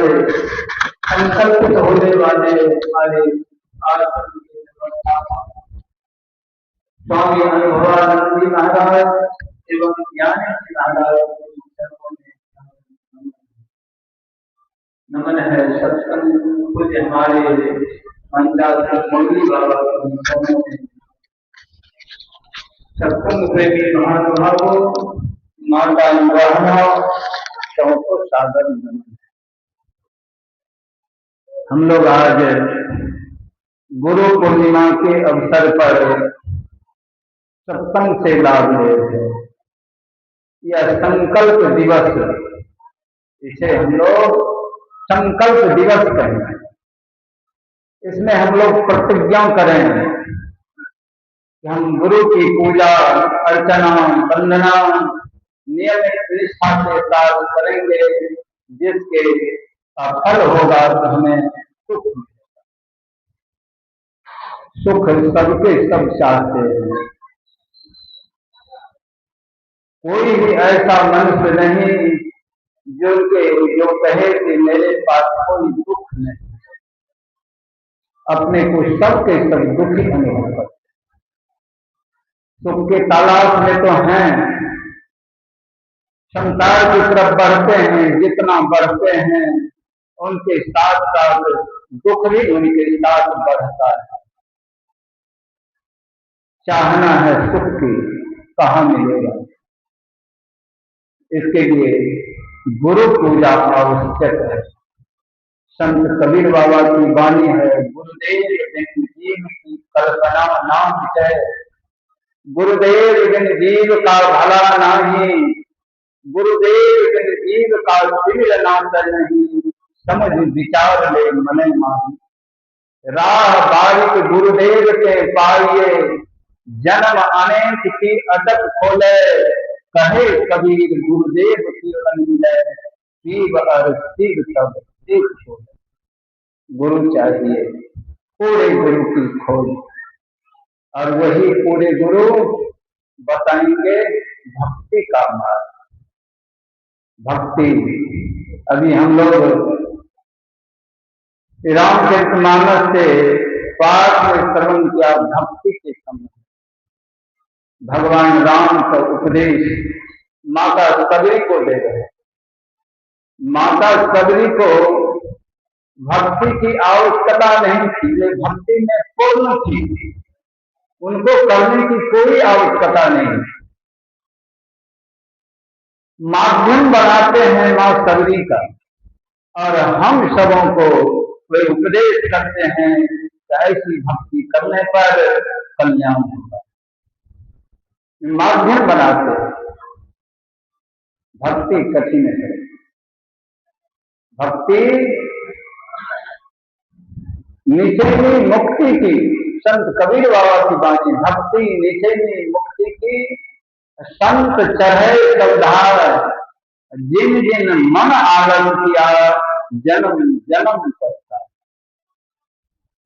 संकल्पित होने वाले हमारे आश्रम के व्यवस्थापक स्वामी अनुभवानंद जी महाराज एवं ज्ञानेश्वर महाराज नमन है। सत्संग पूज्य हमारे मंदाकिनी मुरली बाबा सत्संग प्रेमी महानुभावों, माता बहनों, सबको सादर नमन। हम लोग आज गुरु पूर्णिमा के अवसर पर सत्संग से लाभ ले रहे हैं। यह संकल्प दिवस, इसे हम लोग संकल्प दिवस कहेंगे। इसमें हम लोग प्रतिज्ञा करें कि हम गुरु की पूजा अर्चना वंदना नियमित निष्ठा के साथ करेंगे, जिसके फल होगा तो हमें सुख मिलेगा। सुख सबके सब चाहते हैं। कोई भी ऐसा मनुष्य नहीं जो कहे कि मेरे पास कोई दुख नहीं। अपने को सबके सब दुखी अनुभव करते। सुख के तालाब में तो हैं, संसार की तरफ बढ़ते हैं। जितना बढ़ते हैं उनके साथ साथ दुख भी उनके साथ बढ़ता है। चाहना है सुख की, कहाँ मिलेगा? इसके लिए गुरु पूजा आवश्यक है। संत कबीर बाबा की वाणी है, गुरुदेव बिन जीव की कल्पना ना विचय, गुरुदेव बिन जीव का भला नाही, गुरुदेव बिन जीव का सिविल ना नहीं, समझ विचार ले मने माही, राह बारिक गुरुदेव के पाइये, जन्म अनेक की अटक खोले, कहे कबीर गुरुदेव की मिले, शिव और शिव सब एक छोड़े। गुरु चाहिए, पूरे गुरु की खोज, और वही पूरे गुरु बताएंगे भक्ति का मार्ग। भक्ति अभी हम लोग रामचरितमानस से पाठ में श्रवण किया। भक्ति के संबंध भगवान राम का उपदेश माता सबरी को दे रहे। माता सबरी को भक्ति की आवश्यकता नहीं थी, वे भक्ति में पूर्ण थी। उनको करने की कोई आवश्यकता नहीं। माध्यम बनाते हैं मां सबरी का, और हम सबों को वे उपदेश करते हैं कि ऐसी भक्ति करने पर कल्याण होगा। माध्यम बनाते हैं। भक्ति कठिन है। भक्ति निश्चयनी मुक्ति की, संत कबीर बाबा की वाणी, भक्ति निश्चयनी मुक्ति की, संत चढ़े कवधार, जिन जिन मन आलम किया, जन्म जन्म पछता।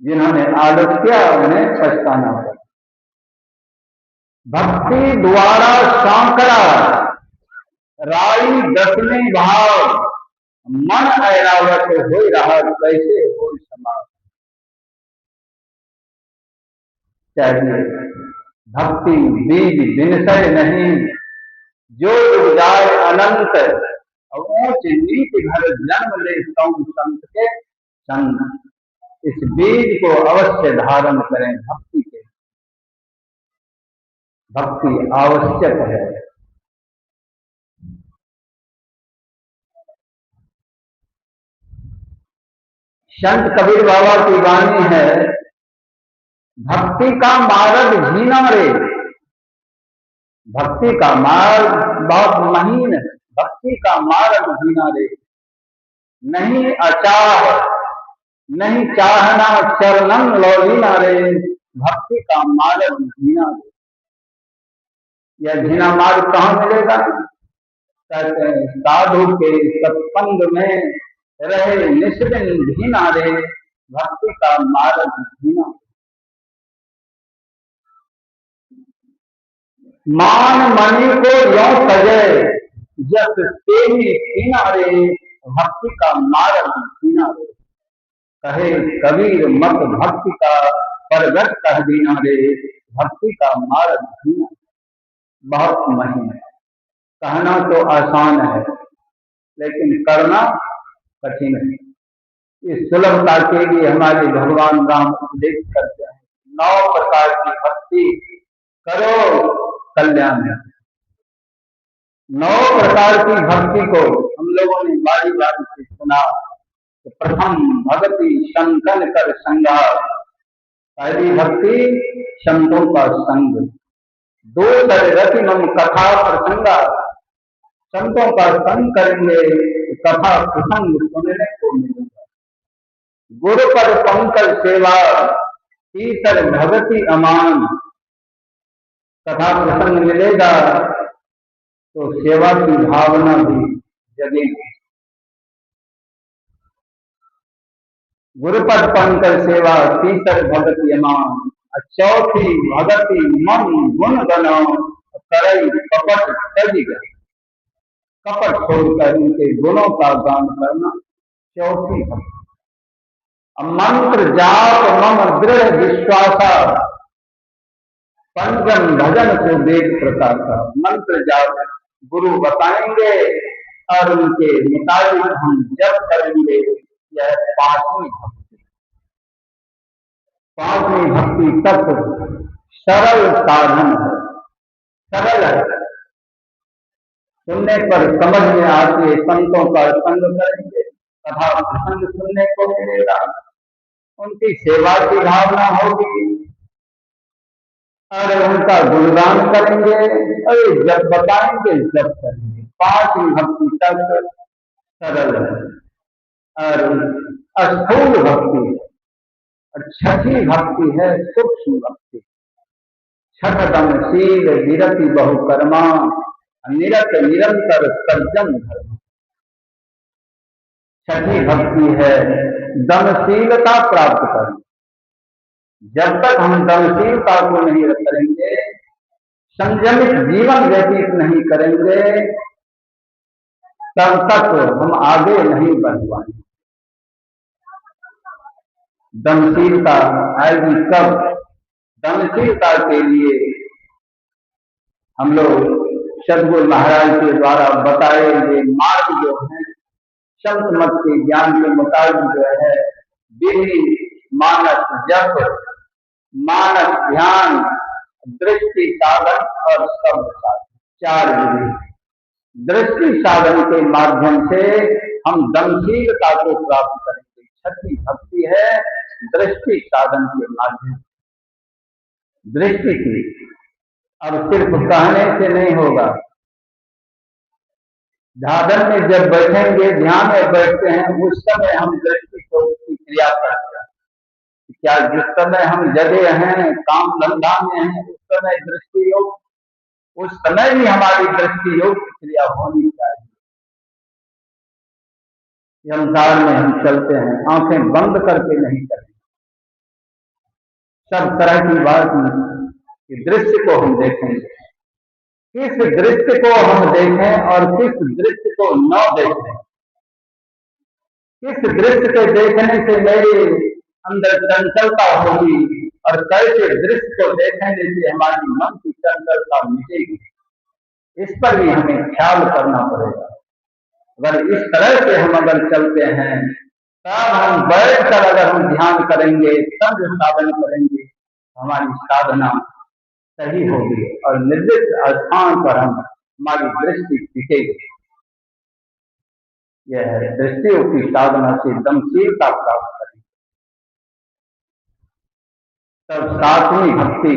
जिन्होंने आलस किया उन्हें पछताना पड़ा। भक्ति द्वारा सांकरा, राई दसवें भाव, मन ऐरावत हो रहा कैसे हो समाज। चाहिए भक्ति बीज विनसय नहीं, जो डूब जाए अनंत, और ऊंच नीच घर जन्म ले संत के संग। इस बीज को अवश्य धारण करें। भक्ति के, भक्ति आवश्यक है। संत कबीर बाबा की वाणी है, भक्ति का मार्ग झीना रे। भक्ति का मार्ग बहुत महीन है। भक्ति का मार्ग झीना रे, नहीं अचाह नहीं चाहना चरणन लौलीना रे। भक्ति का मार्ग झीना रे। यह झीना मार्ग कहाँ मिलेगा? कहते हैं साधु के सत्संग में रहे निष्दिन धीना रे। भक्ति का मार्ग धीना। मान मणि को यों सजे, जस तेरी सीना रे। भक्ति का मार्ग दीना रे। कहे कबीर मत भक्ति का परगट कह दीना रे। भक्ति का मार्ग दीना बहुत महीन है। कहना तो आसान है लेकिन करना कठिन है। इस सुलभता के लिए हमारे भगवान राम उपदेश करते हैं, 9 प्रकार की भक्ति करो कल्याण है। 9 प्रकार की भक्ति को हम लोगों ने बारी बारी से सुना। तो प्रथम भक्ति संतन कर संगा। पहली भक्ति संतों का संग। दूसर रति मम कथा प्रसंगा। संतों का संग करेंगे कथा प्रसंग सुनने को मिलेगा। गुरु पद पंकज सेवा। तीसर भगति अमान। कथा प्रसंग मिलेगा तो सेवा की भावना भी जगेगी। गुरुपद पंकज सेवा। तीसर भगति अमान। चौथी भगति मन गुण गनो। करई कपट तज गए। कपट छोड़कर उनके गुणों का गान करना चौथी भक्ति। मंत्र जाप मम दृढ़ विश्वासा। पंचम भजन को वेद प्रकाशा। मंत्र जाप गुरु बताएंगे और उनके मुताबिक हम जप करेंगे। यह पांचवी भक्ति। पांचवी भक्ति तत्व सरल साधन है, सरल है, सुनने पर समझ में आती है। संतों का संग करेंगे, कथा प्रसंग सुनने को मिलेगा, उनकी सेवा की भावना होगी और उनका गुणगान करेंगे और जब बताएंगे जब करेंगे। पांचवी भक्ति तक सरल है और स्थूल भक्ति है। और छठी भक्ति है सूक्ष्म भक्ति। छठ दम शील विरति बहुकर्मा। निरत निरंतर सज्जन धर्म। छठी भक्ति है दमशीलता प्राप्त करना। जब तक हम दमशीलता को नहीं करेंगे, संयमित जीवन व्यतीत नहीं करेंगे, तब तक हम आगे नहीं बढ़ पाएंगे। दमशीलता आएगी कब? दमशीलता के लिए हम लोग सदगुरु महाराज के द्वारा बताए गए मार्ग जो है, संत मत के ज्ञान के मुताबिक जो है, विधि, मानस जप, मानस ध्यान, दृष्टि साधन और शब्द साधन, 4 विधि। दृष्टि साधन के माध्यम से हम दमशीलता को प्राप्त करेंगे। छठी भक्ति है दृष्टि साधन के माध्यम। दृष्टि की अब सिर्फ कहने से नहीं होगा। साधन में जब बैठेंगे, ध्यान में बैठते हैं, उस समय हम दृष्टि को की क्रिया करते हैं। क्या जिस समय हम जगे हैं, काम धंधा में हैं, उस समय दृष्टि योग, उस समय भी हमारी दृष्टि योग की क्रिया होनी चाहिए। संसार में हम चलते हैं, आंखें बंद करके नहीं करें। सब तरह की बात कि दृश्य को हम देखेंगे, किस दृश्य को हम देखें और किस दृश्य को न देखें। किस दृश्य के देखने से मेरे अंदर चंचलता होगी और कैसे दृश्य को देखने से हमारी मन की चंचलता मिटेगी, इस पर भी हमें ख्याल करना पड़ेगा। अगर इस तरह से हम अगर चलते हैं, तब हम बैठकर अगर हम ध्यान करेंगे, तब साधन करेंगे, हमारी साधना सही होगी और निर्दिष्ट स्थान पर हम हमारी दृष्टि टिकेगी। यह दृष्टियों की साधना से दमशीलता प्राप्त करेंगे। तब 7वीं भक्ति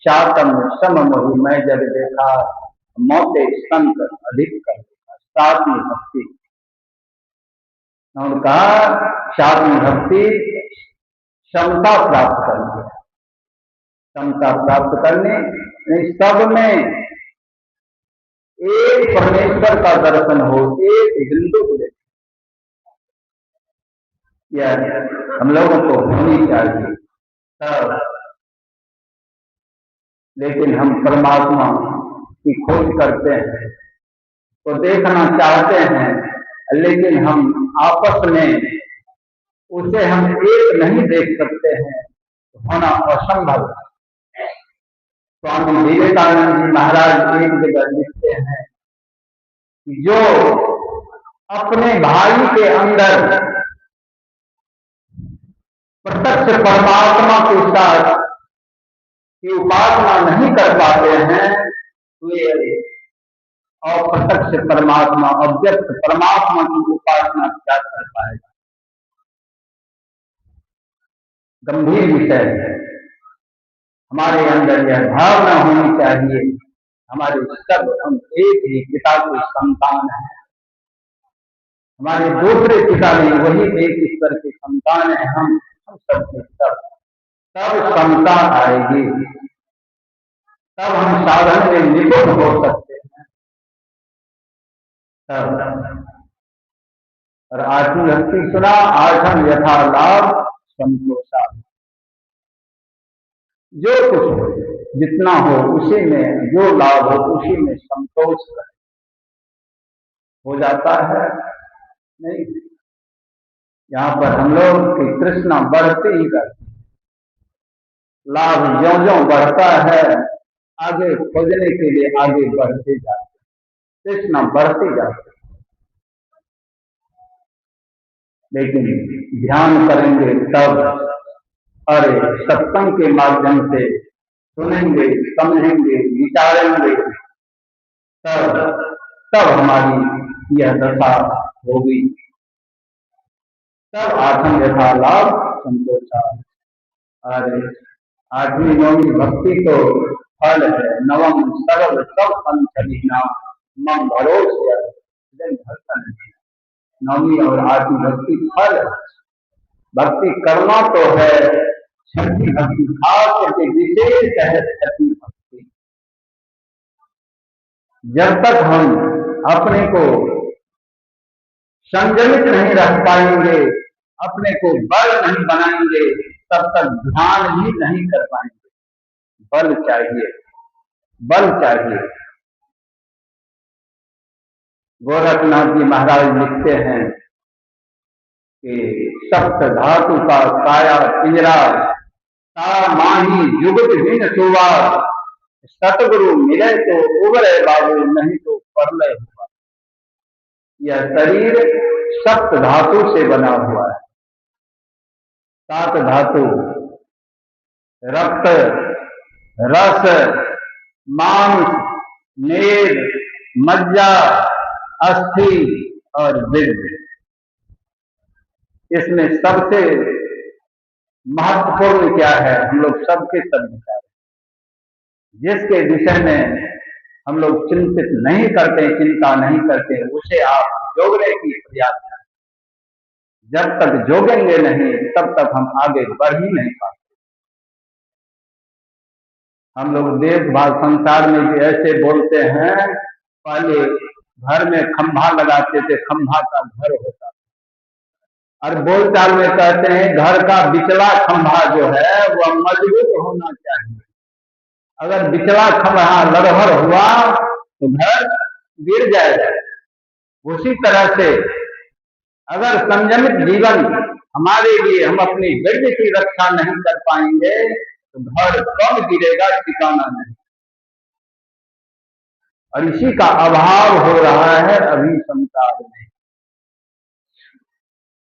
शातम सम मोहि मैं जब देखा मौते संत अधिक कर देखा। 7वीं भक्ति उनका 7वीं भक्ति क्षमता प्राप्त करनी है। क्षमता प्राप्त करने सब में एक परमेश्वर का दर्शन हो, एक बिंदु को देखें, यह हम लोगों को होनी चाहिए। लेकिन हम परमात्मा की खोज करते हैं, तो देखना चाहते हैं, लेकिन हम आपस में उसे हम एक नहीं देख सकते हैं, तो होना असंभव है। स्वामी विवेकानंद जी महाराज एक जगह लिखते हैं कि जो अपने भाई के अंदर प्रत्यक्ष परमात्मा के साथ की उपासना नहीं कर पाते हैं, वे अप्रत्यक्ष परमात्मा, अव्यक्त परमात्मा की उपासना क्या कर पाएगा। गंभीर विषय है। हमारे अंदर यह भावना होनी चाहिए, हमारे सब हम एक ही पिता के संतान हैं, हमारे दूसरे पिता नहीं, वही एक ईश्वर के संतान है। हम सबके तब समता आएगी, तब हम साधन में निपुण हो सकते हैं। तब और आत्मभक्ति सुना, आठम यथा लाभ संतोषा। जो कुछ हो, जितना हो उसी में, जो लाभ हो उसी में संतोष करे, हो जाता है। नहीं, यहाँ पर हम लोग की तृष्णा बढ़ती ही करती है। लाभ ज्यों ज्यों बढ़ता है, आगे खोजने के लिए आगे बढ़ते जाते, तृष्णा बढ़ती जाती। लेकिन ध्यान करेंगे तब, अरे सत्संग के माध्यम से सुनेंगे, समझेंगे, विचारेंगे, तब हमारी यह दशा होगी। तब आठम यथा लाभ संतोषा। अरे आठवीं नौवीं भक्ति तो फल है, नवम सर्व सब पंचलीना मम भरोसे। नौवीं और आठवीं भक्ति फल है। भक्ति करना तो है, छठी भक्ति खास करके विशेष है। छठी भक्ति जब तक हम अपने को संयमित नहीं रख पाएंगे, अपने को बल नहीं बनाएंगे, तब तक ध्यान भी नहीं कर पाएंगे। बल चाहिए, बल चाहिए। गोरखनाथ जी महाराज लिखते हैं कि सप्त धातु का काया पिंजरा, ता माही जुगत बिन सुवार, सतगुरु मिले तो उबरे बाबू, नहीं तो परलय हुआ। यह शरीर सप्त धातु से बना हुआ है। सात धातु रक्त, रस, मांस, मेद, मज्जा, अस्थि और वीर्य। इसमें सबसे महत्वपूर्ण क्या है, हम लोग सबके सब विचार, जिसके विषय में हम लोग चिंतित नहीं करते, चिंता नहीं करते, उसे आप जोड़ने की प्रयास करें। जब तक जोड़ेंगे नहीं, तब तक हम आगे बढ़ ही नहीं पाते। हम लोग देखभाल संसार में भी ऐसे बोलते हैं, पहले घर में खंभा लगाते थे, खंभा का घर होता, और बोलचाल में कहते हैं घर का बिचला खंभा जो है वह मजबूत होना चाहिए। अगर बिचला खंभा लड़हर हुआ तो घर गिर जाएगा। उसी तरह से अगर संयमित जीवन हमारे लिए, हम अपनी वृद्धि की रक्षा नहीं कर पाएंगे तो घर कब गिरेगा ठिकाना नहीं। और इसी का अभाव हो रहा है अभी संसार में।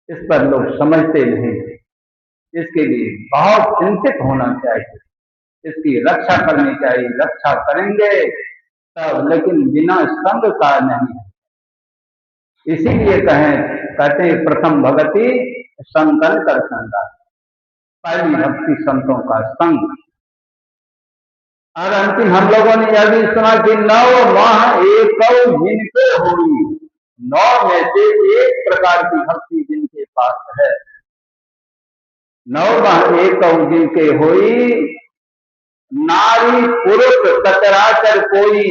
इस पर लोग समझते नहीं। इसके लिए बहुत चिंतित होना चाहिए, इसकी रक्षा करनी चाहिए। रक्षा करेंगे तब, लेकिन बिना संग का नहीं। इसीलिए कहते हैं प्रथम भगति संतन कर संगा, पहली भक्ति संतों का संग। और अंतिम हम लोगों ने यह भी सुना कि 9 माह एक जिनके होई, 9 में से एक प्रकार की भक्ति जिनके पास है, 9 माह एक जिनके होई, नारी पुरुष सचराचर कोई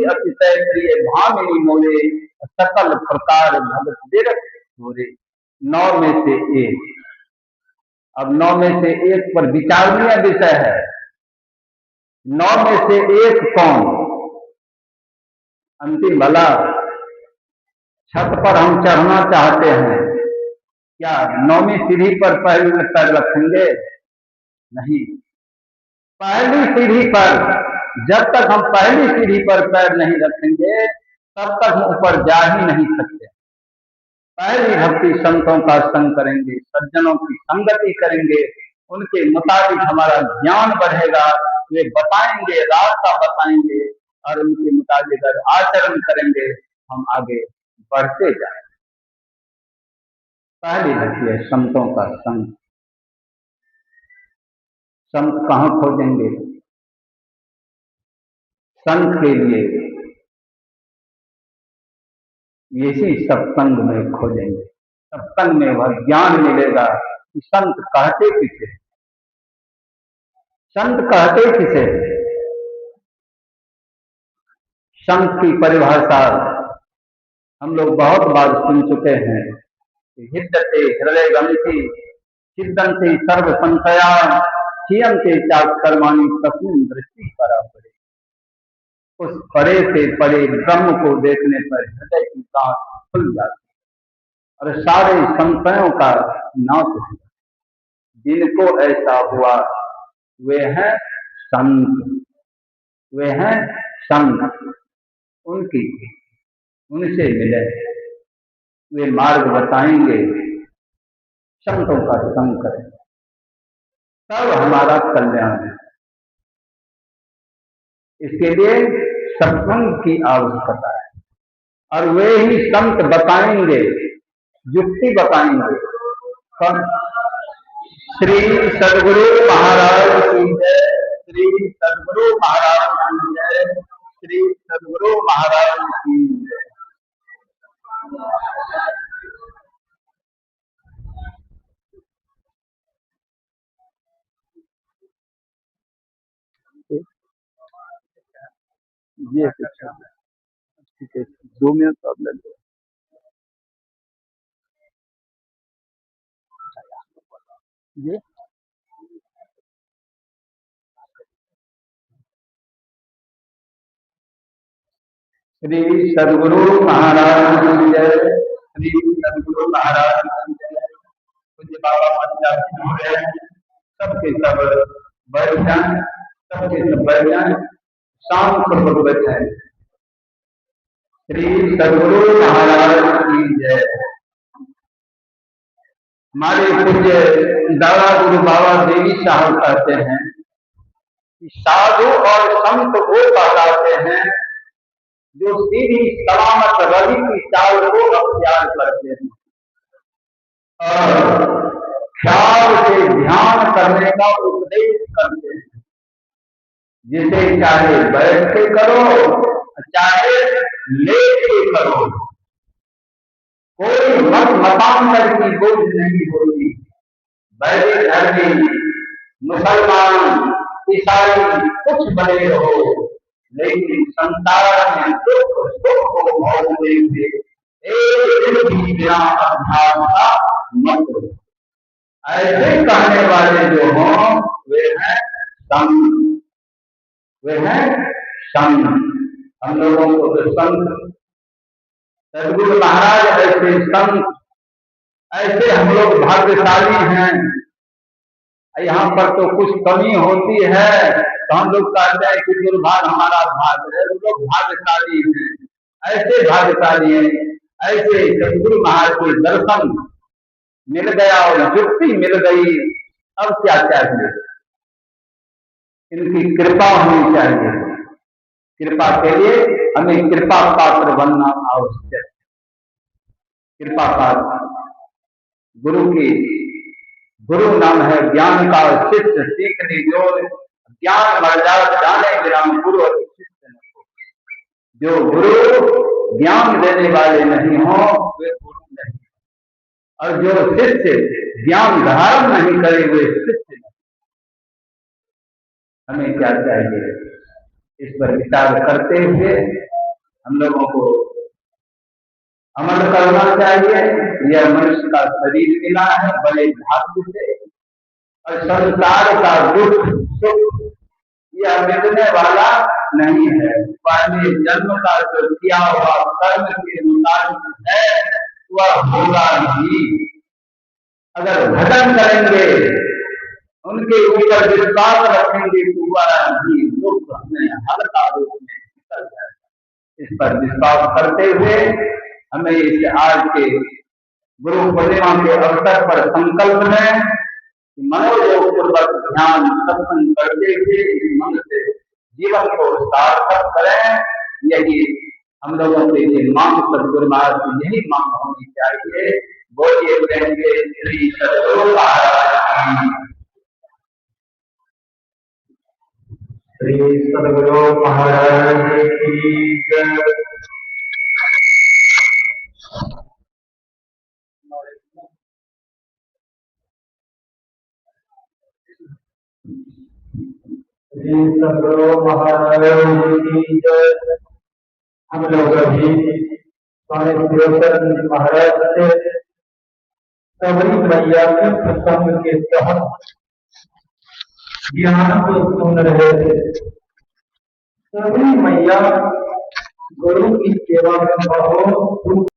अतिशय प्रिय भामिनी मोरे, सकल प्रकार भगत विरक्त मोरे। 9 में से एक। अब 9 में से एक पर विचारणीय विषय है। 9 में से एक कौन? अंतिम भला छत पर हम चढ़ना चाहते हैं, क्या 9वीं सीढ़ी पर पहले में पैर रखेंगे? नहीं। पहली सीढ़ी पर, जब तक हम पहली सीढ़ी पर पैर नहीं रखेंगे तब तक हम ऊपर जा ही नहीं सकते। पहली भक्ति संतों का संग करेंगे, सज्जनों की संगति करेंगे, उनके मुताबिक हमारा ज्ञान बढ़ेगा, वे बताएंगे, रास्ता बताएंगे और उनके मुताबिक अगर आचरण करेंगे हम आगे बढ़ते जाएंगे। पहली भक्ति है संतों का संग। संत कहाँ खोजेंगे? संत के लिए इसी सत्संग में खोजेंगे। सत्संग में वह ज्ञान मिलेगा कि संत कहते किसे, संत कहते किसे। संत की परिभाषा हम लोग बहुत बार सुन चुके हैं। हिद्यते हृदय गमति सिद्धंते सर्व संशया क्षीयंते चाकर्माणि तस्मिन् दृष्टि परा पड़े। उस परे से परे ब्रह्म को देखने पर हृदय की सांस खुल जाती और सारे संशयों का नाश हो जाता। जिनको ऐसा हुआ वे हैं संत, वे हैं संत। उनसे मिले, वे मार्ग बताएंगे। संतों का संग करें तब हमारा कल्याण है। इसके लिए सत्संग की आवश्यकता है और वे ही संत बताएंगे, युक्ति बताएंगे। श्री सद्गुरु महाराज की जय, श्री सद्गुरु महाराज की जय, श्री सद्गुरु महाराज की जय। ये ठीक है, 2 मिनट तो अब लग गए। ये श्री सद्गुरु महाराज की जय, श्री सद्गुरु महाराज की जय। पूज्य बाबा पंजाबी हो रहे हैं, सबके सब बैठ जाए, सबके सब बैठ जाए, शाम पूर्वक बैठे। श्री सद्गुरु महाराज की जय। हमारे पूज्य दादा गुरु बाबा देवी साहब कहते हैं कि साधु और संत वो कहलाते हैं जो सीधी सलामत रवि की चाल को अख्तियार करते हैं और ख्याल से ध्यान करने का उपदेश करते हैं। जिसे चाहे बैठ के करो, चाहे लेके करो, कोई मत मतांतर की बोझ नहीं होती। वैदिक धर्मी, मुसलमान, ईसाई कुछ बने रहो, लेकिन संसार में दुख सुख को भोग देंगे, एक दिन भी बिना अभ्यास का मत करो। ऐसे कहने वाले जो हों वे हैं संत, वे हैं संत। हम लोगों को तो संत सद्गुरु महाराज ऐसे संत, ऐसे हम लोग भाग्यशाली हैं। यहाँ पर तो कुछ कमी होती है तो हम लोग कहते हैं कि दुर्भाग्य हमारा भाग्य है, लोग भाग्यशाली हैं। ऐसे भाग्यशाली हैं, ऐसे सद्गुरु महाराज के दर्शन मिल गया और युक्ति मिल गई। अब क्या चाहिए? इनकी कृपा होनी चाहिए। कृपा के लिए हमें कृपा पात्र बनना आवश्यक है। कृपा पात्र गुरु की, गुरु नाम है ज्ञान का शिष्य, सीखने जोर ज्ञान मर्यादा जाने विराम गुरु और शिष्य न हो। जो गुरु ज्ञान देने वाले नहीं हो वे गुरु नहीं, और जो शिष्य ज्ञान धारण नहीं करे वे शिष्य नहीं। हमें क्या चाहिए? इस पर विचार करते हुए हम लोगों को अमल करना चाहिए। यह मनुष्य का शरीर मिला है बड़े भाग्य से, और संसार का दुख सुख यह मिटने वाला नहीं है। पहले जन्म का जो किया हुआ कर्म के मुताबिक है वह होगा ही। अगर भजन करेंगे, उनके ऊपर विश्वास रखेंगे तो वह भी दुख हमें हल्का रूप में निकल जाएगा। इस पर विश्वास करते हुए हमें इस आज के गुरु पूर्णिमा के अवसर पर संकल्प में मनोयोग पूर्वक ध्यान सत्संग करते हुए इस मन से जीवन को सार्थक करें। यही हम लोगों से ये मांग सदगुरु महाराज की यही मांग होनी चाहिए। बोलिए कहेंगे श्री सदगुरु महाराज की, श्री सदगुरु महाराज की जय। श्री सदगुरु महाराज की जय। हम लोग अभी स्वामी शिवचरण जी महाराज से सबरी मैया के प्रसंग के तहत ज्ञान को सुन रहे थे। सबरी मैया गुरु की सेवा में बहुत